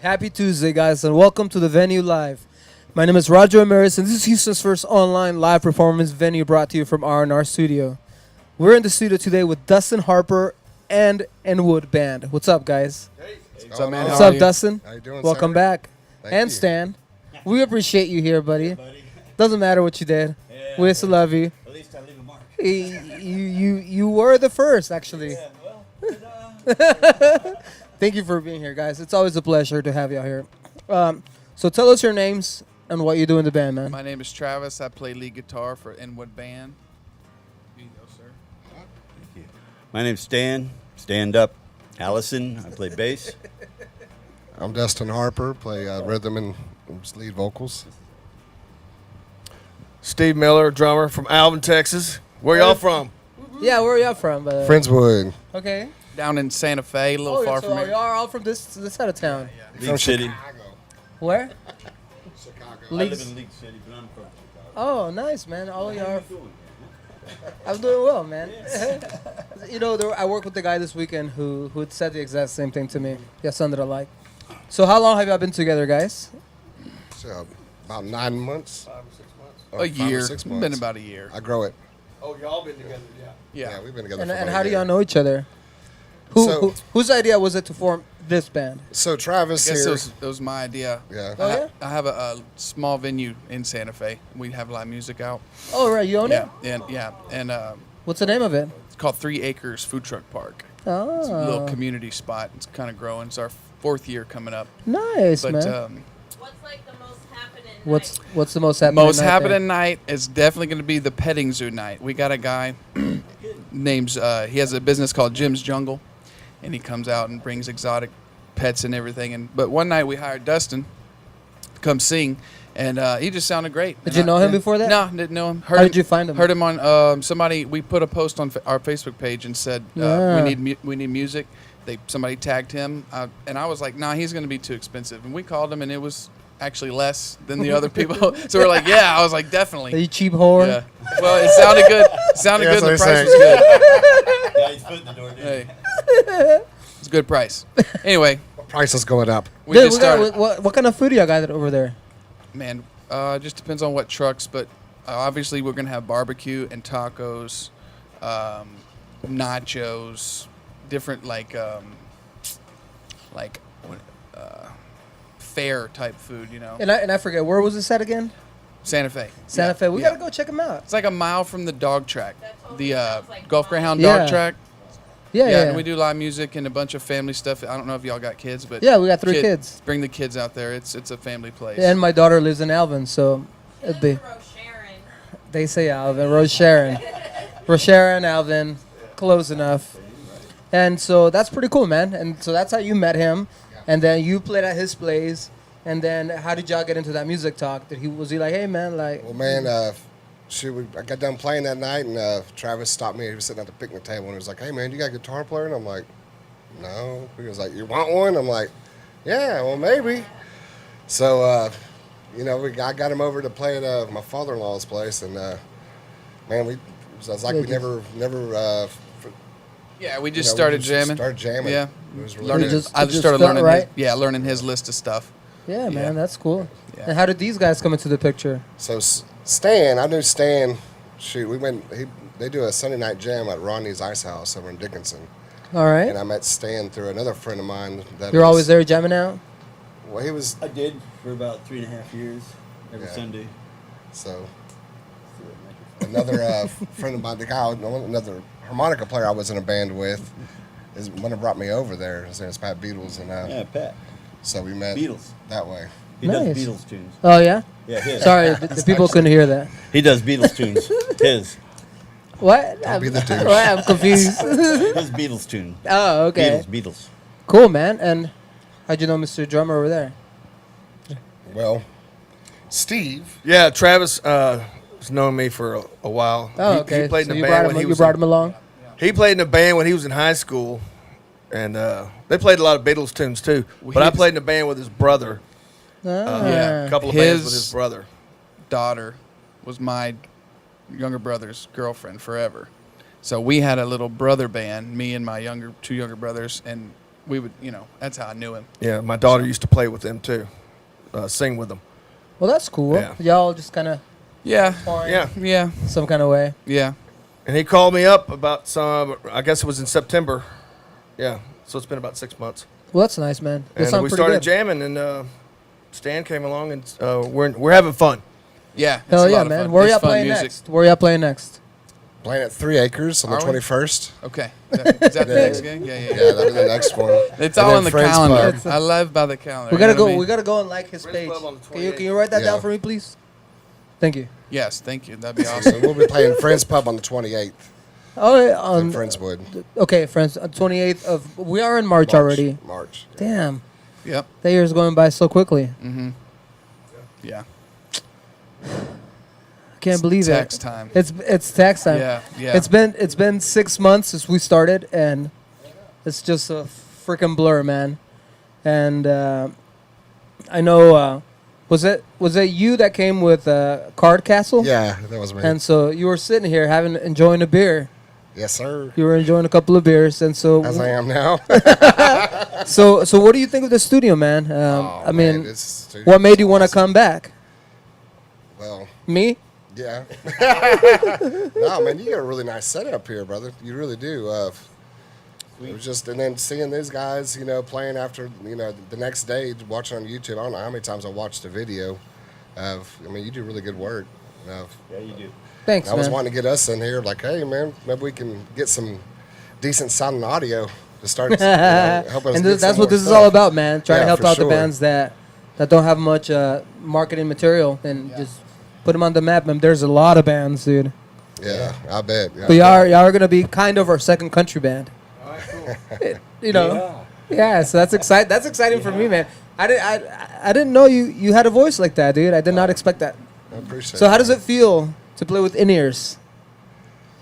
Happy Tuesday, guys, and welcome to the venue live. My name is Roger Ramirez, and this is Houston's first online live performance venue brought to you from R&R Studio. We're in the studio today with Dustin Harper and Inwood Band. What's up, guys? Hey, What's up, man? What's How up, are you? Dustin? How you doing, Welcome sir? back. Thank And you. Stan. We appreciate you here, buddy. Buddy. Doesn't matter what you did. Yeah, We still love you. At least I leave a mark. You were the first, actually. Yeah, well, Thank you for being here, guys. It's always a pleasure to have you here. So tell us your names and what you do in the band, man. My name is Travis. I play lead guitar for Inwood Band. Here you go, sir. thank you. My name's Stan. Stand up. Allison. I play bass. I'm Dustin Harper, play rhythm and lead vocals. Steve Miller, drummer from Alvin, Texas. Where y'all from? Yeah, where are y'all from? Friendswood. Okay. Down in Santa Fe, a little far so from y'all here. are all from this side of town. League City. Chicago. Where? Chicago. I live Leagues. in League City, but I'm from Chicago. Oh, nice, man. All y'all are. Doing I'm doing well, man. I worked with the guy this weekend who said the exact same thing to me. Yeah, something alike. So how long have y'all been together, guys? So, about 9 months. A year. 6 It's months. been about a year. I grow it. Oh, y'all been together, yeah. Yeah. We've been together And, for and about how a do year. y'all know each other? Whose idea was it to form this band? So I Travis guess here. it was my idea. Yeah. Oh, yeah? I have a small venue in Santa Fe. We have live music out. Oh, right. You own it? And What's the name of it? it's called 3 Acres Food Truck Park. Oh. It's a little community spot. It's kind of growing. It's our 4th year coming up. Nice, But man. What's like the most happening? What's the most happening? most night there? happening night is definitely going to be the petting zoo night. We got a guy named he has a business called Jim's Jungle, and he comes out and brings exotic pets and everything. But one night we hired Dustin to come sing, and he just sounded great. Did you know him before that? No, didn't know him. How did you find him? Heard him on somebody. We put a post on our Facebook page and said Yeah. we need music. Somebody tagged him, and I was like, nah, he's going to be too expensive. And we called him, and it was actually less than the other people. So we're like, yeah. I was like, definitely. Are you cheap whore? Yeah. Well, it sounded good. It sounded Yeah, good. The that's price what was good. Yeah, he's foot in the door, dude. Hey. It's a good price. Anyway, Price is going up. we Dude, just started. what kind of food do y'all got over there? Man, just depends on what trucks, but obviously we're gonna have barbecue and tacos, nachos, different fair type food. You know, And I forget, where was this at again? Santa Fe. Santa Yeah, Fe. We yeah. gotta go check them out. It's like a mile from the dog track, That totally the sounds like Gulf fun. Greyhound Yeah. dog track. Yeah, yeah. And we do live music and a bunch of family stuff. I don't know if y'all got kids, but Yeah, we got 3 kids. Bring the kids out there. It's a family place. And my daughter lives in Alvin, so it'd be. Sharon. They say Alvin, Rose Sharon, Alvin, close enough. And so that's pretty cool, man. And so that's how you met him, and then you played at his place. And then how did y'all get into that music talk? Was he like, hey man, like? Well, man, I got done playing that night, and Travis stopped me. He was sitting at the picnic table, and he was like, hey, man, you got a guitar player? And I'm like, no. He was like, you want one? I'm like, yeah, well, maybe. So, I got him over to play at my father-in-law's place, and, man, it was like we never yeah, we just you know, started we just jamming. Started jamming. Yeah. It was really Learning. good. I It just just started felt learning. right. Learning his list of stuff. Yeah, Yeah. man, that's cool. Yeah. And how did these guys come into the picture? So Stan, I knew Stan. Shoot, we went. They do a Sunday night jam at Ronnie's Ice House over in Dickinson, All right. and I met Stan through another friend of mine. You're always there jamming out? Well, he was. I did for about 3.5 years, every Yeah. Sunday. So another friend of mine, another harmonica player I was in a band with, is one that brought me over there. His name is Pat Beatles, and Yeah, Pat. so we met Beatles. that way. He Nice. does Beatles tunes. Oh, yeah? Yeah, his. Sorry, the people couldn't hear that. He does Beatles tunes. His. What? Don't be the douche. What? I'm confused. His Beatles tune. Oh, okay. Beatles. Cool, man. And how'd you know Mr. Drummer over there? Well, Steve. Yeah, Travis has known me for a while. Oh, He okay. played So in you the brought band him, when he you was brought him along? He played in the band when he was in high school, and they played a lot of Beatles tunes too. But I played in the band with his brother. Ah. A couple of bands with His- his brother. Daughter was my younger brother's girlfriend forever. So we had a little brother band, me and my two younger brothers, and we would, that's how I knew him. Yeah, my daughter used to play with them too, sing with them. Well, that's cool. Yeah. Y'all just kind of Yeah, Yeah. some kind of way. yeah. And he called me up about I guess it was in September. Yeah, so it's been about 6 months. Well, that's nice, man. That And sounds we pretty started good. jamming, and Stan came along, and we're having fun. Yeah. it's Hell a yeah, lot of man. fun. Where It's y'all fun playing music. next? Where y'all playing next? Playing at 3 Acres on the Are we? 21st. Okay. Is that the Yeah. next gig? Yeah. Yeah, that'll be the next one. It's And all then on the Friends calendar. Pub. I love by the calendar. We gotta you know go. what I mean? We gotta go and like his Friends page. Club on the Can you 28th. write that Yeah. down for me, please? Thank you. Yes, thank you. That'd be So awesome. we'll be playing Friends Pub on the 28th Oh, yeah, in Friendswood. okay, friends. 28th of. We are in March already. March. Damn, Yep. that year's going by so quickly. Yeah. I can't believe Tax it. time. It's tax time. Yeah. Yeah. It's been 6 months since we started, and it's just a freaking blur, man. And I know. Was it you that came with Card Castle? Yeah, that was me. And so you were sitting here enjoying a beer. Yes, sir. You were enjoying a couple of beers, and so As I am now. so what do you think of the studio, man? Oh, I man, mean, this studio's what made you want to awesome. come back? Well, Me? yeah. No, man, you got a really nice setup here, brother. You really do. It was just, and then seeing these guys, playing after, the next day, watching on YouTube. I don't know how many times I watched the video. You do really good work. Yeah, you do. Thanks, I was man. wanting to get us in here, like, hey, man, maybe we can get some decent sounding audio to start help us. And get that's some what more this is stuff. all about, man. Trying to Yeah, help for out sure. the bands that don't have much marketing material and just put them on the map. And there's a lot of bands, dude. Yeah, I bet. Yeah, But y'all are gonna be kind of our second country band. All right, cool. Yeah. So that's exciting. That's exciting for me, man. I didn't know you had a voice like that, dude. I did not expect that. I appreciate So it. how does it feel to play with in-ears?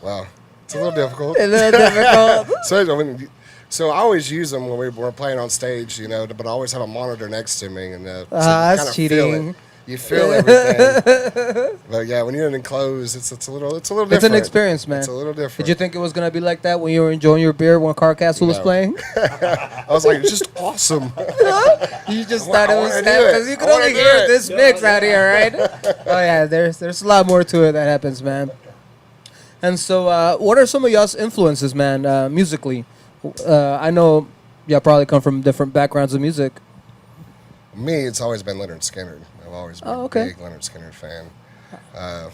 Well, it's a little difficult. A little difficult. So I always use them when we're playing on stage, but I always have a monitor next to me, and so you that's kinda cheating. Feel it. You feel everything. But yeah, when you're enclosed, it's a little different. It's an experience, man. It's a little different. Did you think it was gonna be like that when you were enjoying your beer when Car Castle was No. playing? I was like, it's just awesome. You just I thought it wanna was do because it. you could I wanna only do hear it. this mix out here, right? Oh yeah, there's a lot more to it that happens, man. And so, what are some of y'all's influences, man, musically? I know y'all probably come from different backgrounds of music. Me, it's always been Leonard Skinner. I've always been Oh, okay. a big Leonard Skinner fan.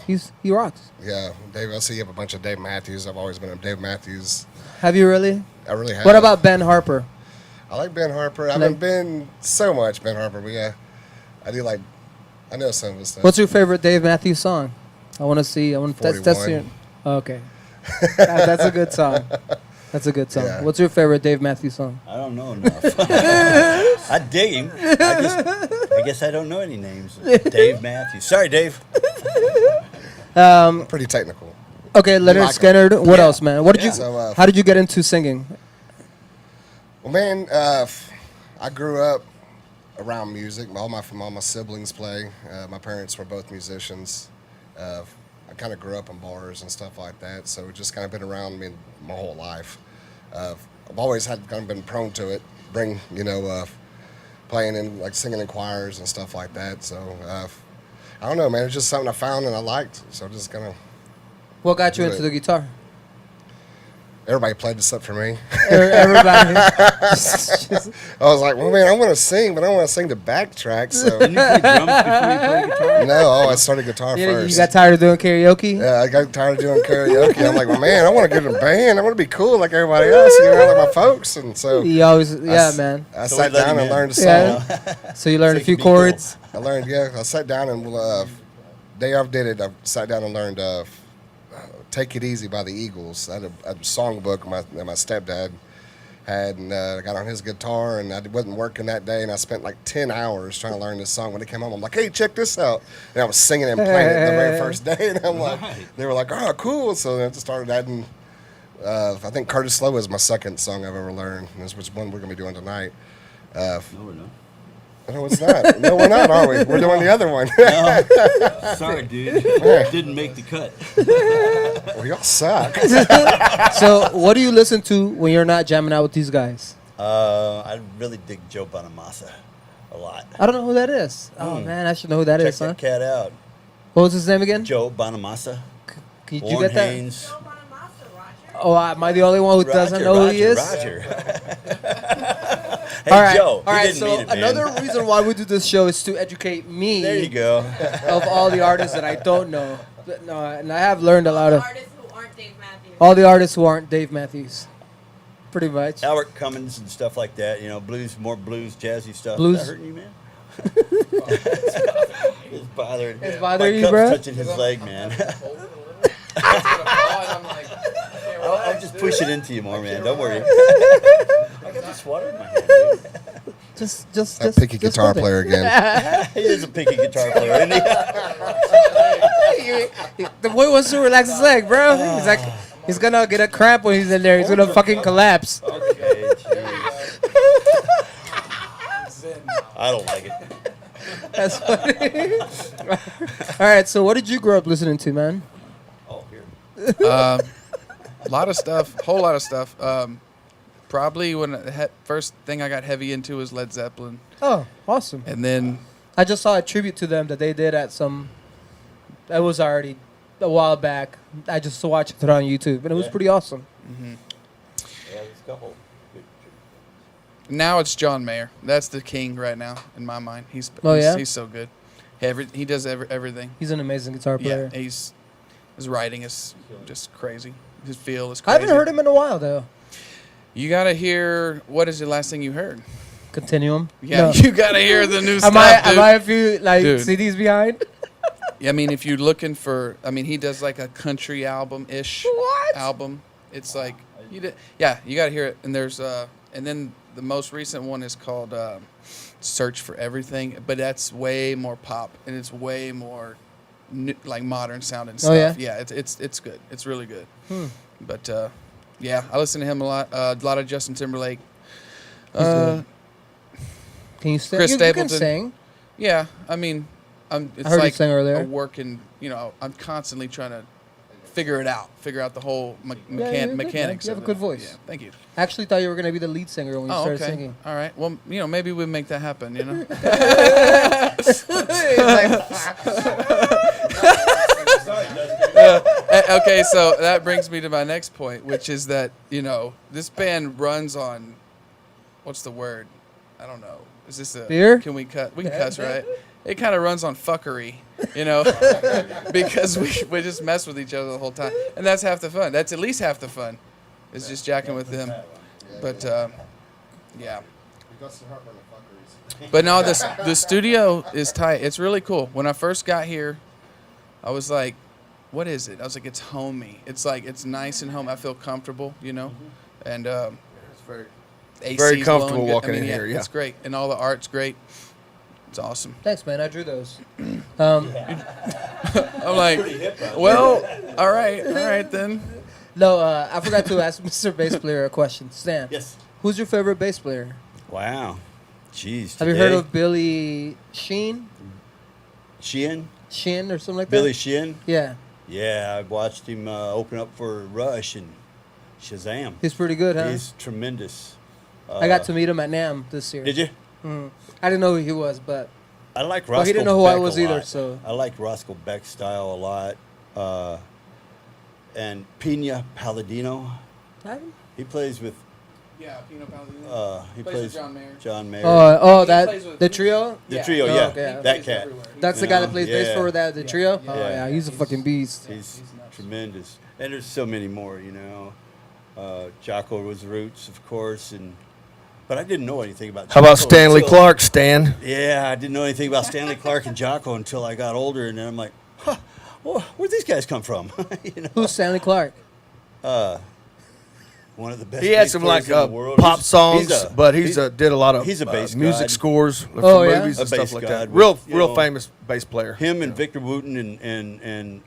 He rocks. Yeah, Dave. I see you have a bunch of Dave Matthews. I've always been a Dave Matthews. Have you really? I really have. What about Ben Harper? I like Ben Harper. I Like- haven't been so much Ben Harper, but yeah, I do like. I know some of his stuff. What's your favorite Dave Matthews song? I want to see. I want that's 41. your. Okay, that's a good song. That's a good song. Yeah. What's your favorite Dave Matthews song? I don't know enough. I dig him. I guess I don't know any names. Dave Matthews. Sorry, Dave. Pretty technical. Okay, Leonard like 'em. Skinner. What Yeah. else, man? What did Yeah. you? So, How did you get into singing? Well, man, I grew up around music. All my siblings play. My parents were both musicians. I kind of grew up in bars and stuff like that, so it just kind of been around me my whole life. I've always had kind of been prone to it. Playing in like singing in choirs and stuff like that. So I don't know, man. It's just something I found and I liked. So just kind of What got you Do into it. the guitar? everybody played this up for me. Everybody. I was like, well, man, I want to sing, but I want to sing the backtrack. So Didn't you play drums before you played guitar? no, I started guitar you first. got tired of doing karaoke? Yeah, I got tired of doing karaoke. I'm like, well, man, I want to get in a band. I want to be cool like everybody else, like my folks. And so You always, yeah, s- man. I So sat we let down him and in. learned a song. Yeah. So you learned a So few you can be chords. I learned, I sat down and day I did it, I sat down and learned "Take It Easy" by the Eagles. I had a songbook that my stepdad had, and I got on his guitar, and I wasn't working that day, and I spent like 10 hours trying to learn this song. When it came home, I'm like, hey, check this out. And I was singing and playing it the very first day, and I'm like, they were like, oh, cool. So then I just started adding, I think Curtis Slow is my second song I've ever learned, and this was one we're going to be doing tonight. No, we're not. No, it's not. No, we're not, are we? We're doing the other one. Sorry, dude. Didn't make the cut. Well, y'all suck. So what do you listen to when you're not jamming out with these guys? I really dig Joe Bonamassa a lot. I don't know who that is. Oh man, I should know who that Check is, huh? that cat out. What was his name again? Joe Bonamassa. Did you Warren get that? Haynes. Oh, am I the only one who doesn't know who he is? Roger. Hey, All right, Joe. all he right. didn't So mean it, man. another reason why we do this show is to educate me There you go. of all the artists that I don't know. No, and I have learned a lot of Artists who aren't Dave Matthews. all the artists who aren't Dave Matthews. Pretty much. Albert Cummins and stuff like that. You know, more blues, jazzy stuff. Blues. Is that hurting you, man? It's bothering. It's bothering My you, cup's bro? touching his leg, man. I'll just push it into you more, man. Don't worry. I got this water in my hand, dude. Just Picky just guitar hold it. player again. He is a picky guitar player, isn't he? The boy wants to relax his leg, bro. He's like, he's gonna get a cramp when he's in there. He's gonna fucking collapse. Okay, jeez. I don't like it. That's funny. All right, so what did you grow up listening to, man? Oh, here. A lot of stuff, whole lot of stuff. Probably when first thing I got heavy into was Led Zeppelin, Oh, awesome. and then I just saw a tribute to them that they did at some. That was already a while back. I just watched it on YouTube, and it was Yeah. pretty awesome. Yeah, there's a couple. now it's John Mayer. That's the king right now in my mind. He's so good. He does everything. He's an amazing guitar Yeah, player. his writing is just crazy. His feel is I crazy. haven't heard him in a while though. You gotta hear. What is the last thing you heard? Continuum. Yeah, No. you gotta hear the new stuff, Am dude. I a few Dude. CDs behind? I mean, if you're looking for, he does like a country album-ish What? album. It's like, you got to hear it. And there's, and then the most recent one is called Search for Everything, but that's way more pop and it's way more like modern sounding stuff. Oh, yeah? Yeah, it's good. It's really good. But yeah, I listen to him a lot. A lot of Justin Timberlake. Can you sing? Chris You can Stapleton. sing. Yeah, it's I heard you like sing earlier. a working. I'm constantly trying to figure out the whole you're good, man. mechanics. You have of a good it. voice. Yeah, thank you. I actually thought you were gonna be the lead singer when you Oh, started okay. singing. All right. Well, maybe we make that happen. Okay, so that brings me to my next point, which is that this band runs on, what's the word? I don't know. Is this a Beer? Can we cut? We can cuss, right? It kind of runs on fuckery, because we just mess with each other the whole time, and that's half the fun. That's at least half the fun, is just jacking with them. But yeah. But no, the studio is tight. It's really cool. When I first got here, I was like, what is it? I was like, it's homey. It's like, it's nice and home. I feel comfortable, and It's very, AC's very comfortable blowing good. walking in here. Yeah. It's great, and all the art's great. It's awesome. Thanks, man. I drew those. I'm like, well, all right then. No, I forgot to ask Mr. Bass Player a question. Stan, Yes. who's your favorite bass player? Wow. Jeez. Have you heard of Billy Sheehan? Sheehan? Sheehan or something like Billy that? Sheehan? Yeah, Yeah, I watched him open up for Rush and Shazam. he's pretty good, huh? He's tremendous. I got to meet him at NAMM this year. Did you? I didn't know who he was, but I like Roscoe well, he didn't know who I Beck was a either. lot. So I like Roscoe Beck's style a lot. And Pina Palladino. He plays with Yeah, Pino Palladino. he Plays with John Mayer. John Mayer. oh, He plays that with- the trio. the yeah. trio, Oh, yeah. okay. That Plays cat. everywhere. That's the You guy know, that plays bass yeah. for the trio. Yeah. Oh yeah, he's a fucking beast. He's tremendous. And there's so many more, Jocko was Roots, of course, but I didn't know anything about How about Jocko Stanley until- Clark, Stan? Yeah, I didn't know anything about Stanley Clark and Jocko until I got older, and then I'm like, huh, well, where'd these guys come from? Who's Stanley Clark? One of the best He had bass some players like in the world. pop songs, he's but did a lot of he's a bass music god. scores for Oh, yeah? movies A and stuff bass like god that. with, Real famous bass player. him and Victor Wooten and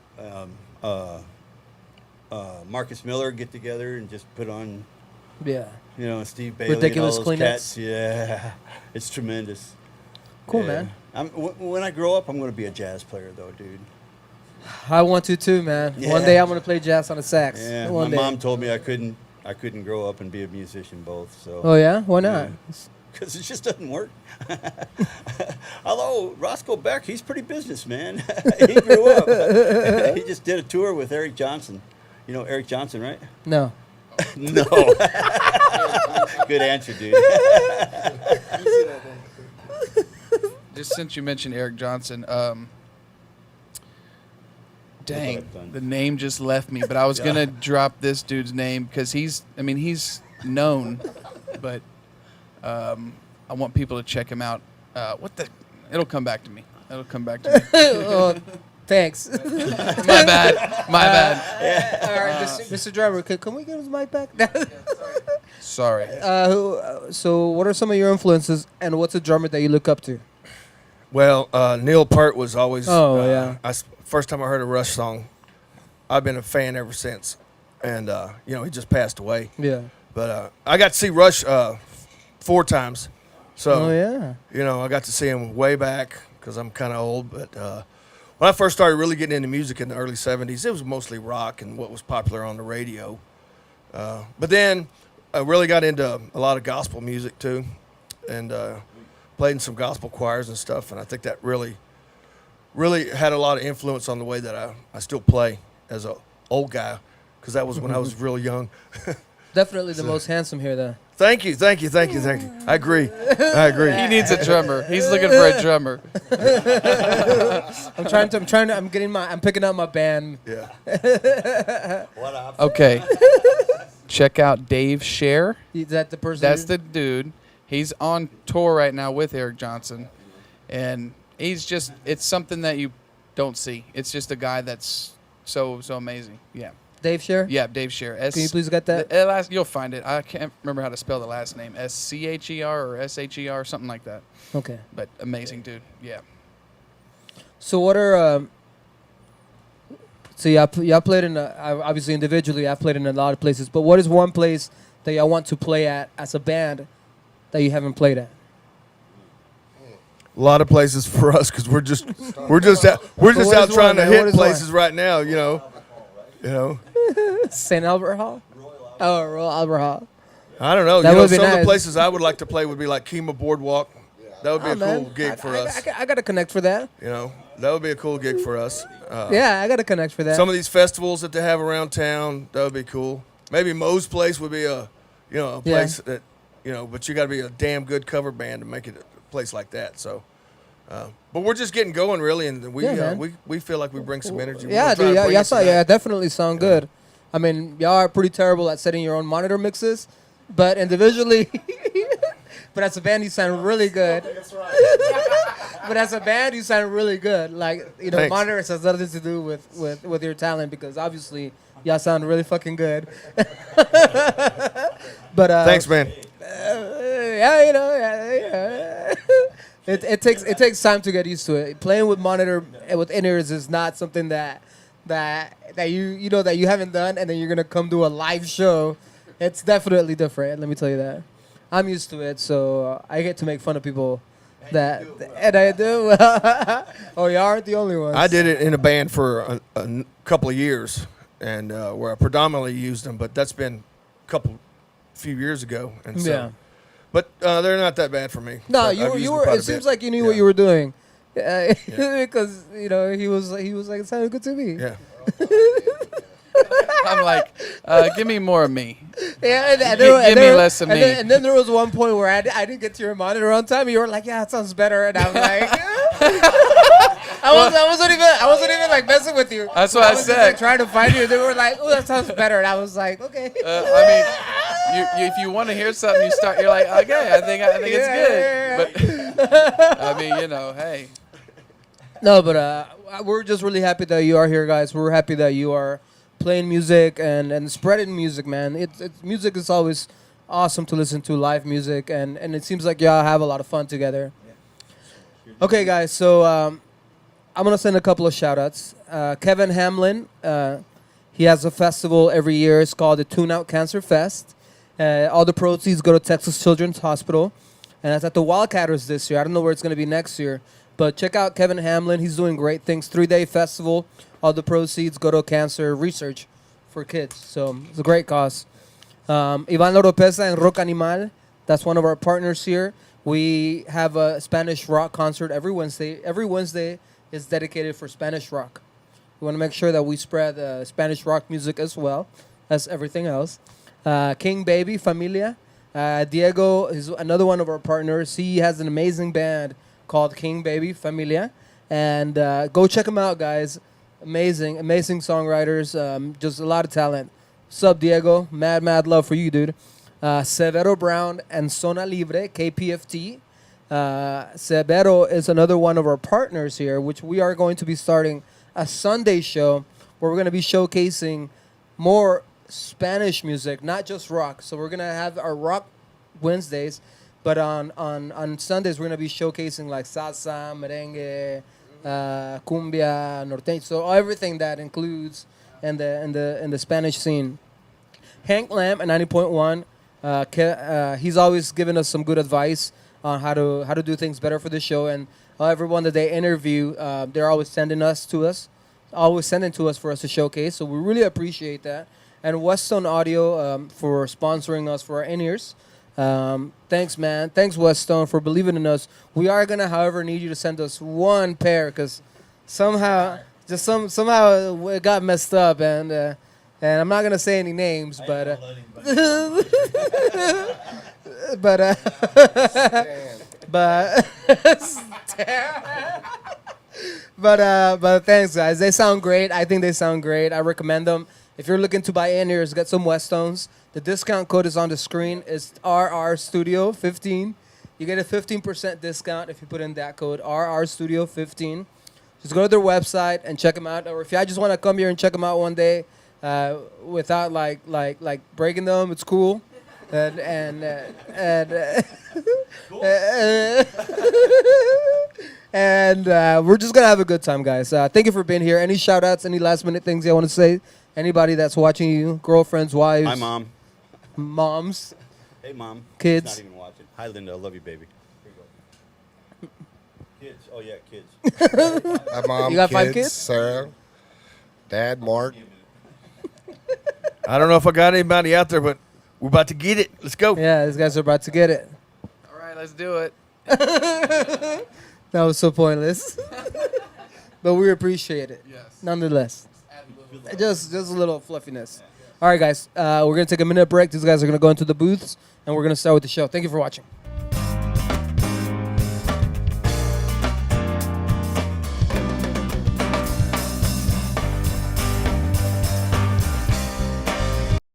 Marcus Miller get together and just put on, Yeah. Steve Bailey Ridiculous and all those Kleenex. cats. Yeah, it's tremendous. Cool, Yeah. man. When I grow up, I'm going to be a jazz player, though, dude. I want to too, man. Yeah. One day I'm gonna play jazz on a sax. Yeah, One my day. mom told me I couldn't I couldn't grow up and be a musician both. So. Oh yeah, why not? Because it just doesn't work. Although Roscoe Beck, he's pretty businessman. He grew up. He just did a tour with Eric Johnson. You know Eric Johnson, right? No. No. Good answer, dude. Just since you mentioned Eric Johnson, dang, the name just left me. But I was gonna drop this dude's name because he's known, but I want people to check him out. It'll come back to me. It'll come back to me. Oh, thanks. My bad. All right, Mr. Driver, can we get his mic back? Sorry. So, what are some of your influences, and what's a drummer that you look up to? Well, Neil Peart was always. Oh, yeah. First time I heard a Rush song, I've been a fan ever since, and he just passed away. Yeah. But I got to see Rush 4 times, so Oh yeah. I got to see him way back because I'm kind of old. But when I first started really getting into music in the early '70s, it was mostly rock and what was popular on the radio. But then I really got into a lot of gospel music too, and played in some gospel choirs and stuff. And I think that really had a lot of influence on the way that I still play as an old guy, because that was when I was real young. Definitely the most handsome here, though. Thank you. I agree. He needs a drummer. He's looking for a drummer. I'm picking up my band. Yeah. Okay. Check out Dave Scher. Is that the person? That's the dude. He's on tour right now with Eric Johnson, and it's something that you don't see. It's just a guy that's so amazing. Yeah. Dave Scher? Yeah, Dave Scher. Can you please get that? You'll find it. I can't remember how to spell the last name. Scher or Sher, something like that. Okay. But amazing dude. Yeah. So what are so y'all played in obviously individually. I've played in a lot of places, but what is one place that y'all want to play at as a band that you haven't played at? A lot of places for us because we're just out trying to hit places right now. You know. St. Albert Hall. Oh, Royal Albert Hall. I don't know. That would be some of nice. the places I would like to play would be like Kima Boardwalk. That would be a man. cool gig for us. I got to connect for that. That would be a cool gig for us. Yeah, I got to connect for that. Some of these festivals that they have around town, that would be cool. Maybe Moe's Place would be a place that, but you got to be a damn good cover band to make it a place like that. So, but we're just getting going really, and we feel like we bring some energy. Yeah, dude, y'all definitely sound good. I mean, y'all are pretty terrible at setting your own monitor mixes, but individually, but as a band, you sound really good. That's right. But as a band, you sound really good. Like, Thanks. monitors has nothing to do with your talent, because obviously y'all sound really fucking good. But thanks, man. It takes time to get used to it. Playing with monitor with in-ears is not something that you haven't done, and then you're gonna come do a live show. It's definitely different. Let me tell you that. I'm used to it, so I get to make fun of people and I do. Oh, you aren't the only ones. I did it in a band for a couple of years, and where I predominantly used them, but that's been a few years ago, and so. Yeah. But they're not that bad for me. No, So you I've were. used You them were. quite a It seems bit. like you knew what you were doing, because he was like, it sounded good to me. Yeah. I'm like, give me more of me. Yeah, Give me less of me. And then there was one point where I didn't get to your monitor on time. And you were like, "Yeah, it sounds better," and I was like, I wasn't even like messing with you. That's what I was said. Just, like, trying to find you. They were like, "Oh, that sounds better," and I was like, "Okay." If you want to hear something, you're like, okay, I think it's good. But I mean, hey. No, but we're just really happy that you are here, guys. We're happy that you are playing music and spreading music, man. Music is always awesome to listen to, live music, and it seems like y'all have a lot of fun together. Okay, guys, so I'm going to send a couple of shout-outs. Kevin Hamlin, he has a festival every year. It's called the Tune Out Cancer Fest. All the proceeds go to Texas Children's Hospital, and it's at the Wildcatters this year. I don't know where it's going to be next year, but check out Kevin Hamlin. He's doing great things. 3-day festival. All the proceeds go to cancer research for kids. So it's a great cause. Ivan Oropesa and Rock Animal. That's one of our partners here. We have a Spanish rock concert every Wednesday. Every Wednesday is dedicated for Spanish rock. We want to make sure that we spread Spanish rock music as well as everything else. King Baby Familia. Diego is another one of our partners. He has an amazing band called King Baby Familia. And go check him out, guys. Amazing songwriters. Just a lot of talent. Sup, Diego? Mad love for you, dude. Severo Brown and Zona Libre, KPFT. Severo is another one of our partners here, which we are going to be starting a Sunday show where we're going to be showcasing more Spanish music, not just rock. So we're going to have our rock Wednesdays, but on Sundays we're going to be showcasing like salsa, merengue, cumbia, norteño, so everything that includes in the Spanish scene. Hank Lamb at 90.1. He's always given us some good advice on how to do things better for the show, and everyone that they interview, they're always sending to us for us to showcase. So we really appreciate that. And Westone Audio for sponsoring us for our in-ears. Thanks, man. Thanks, Westone, for believing in us. We are gonna, however, need you to send us one pair because somehow it got messed up, and I'm not gonna say any names, but but thanks, guys. They sound great. I think they sound great. I recommend them. If you're looking to buy in-ears, get some Westtones. The discount code is on the screen. It's RR Studio 15. You get a 15% discount if you put in that code, RR Studio 15. Just go to their website and check them out. Or if you just want to come here and check them out one day without like breaking them, it's cool. And we're just gonna have a good time, guys. Thank you for being here. Any shout outs, any last minute things you want to say? Anybody that's watching you, girlfriends, wives? Hi, Mom. Moms. Hey, Mom. Kids. She's not even watching. Hi, Linda. I love you, baby. Here you go. Kids. Oh, yeah, kids. My mom, You got 5 kids? Sarah, Dad, Mark. I don't know if I got anybody out there, but we're about to get it. Let's go. Yeah, these guys are about to get it. All right, let's do it. That was so pointless. But we appreciate it. Yes. Nonetheless. Just a little fluffiness. All right, guys. We're going to take a minute break. These guys are going to go into the booths, and we're going to start with the show. Thank you for watching.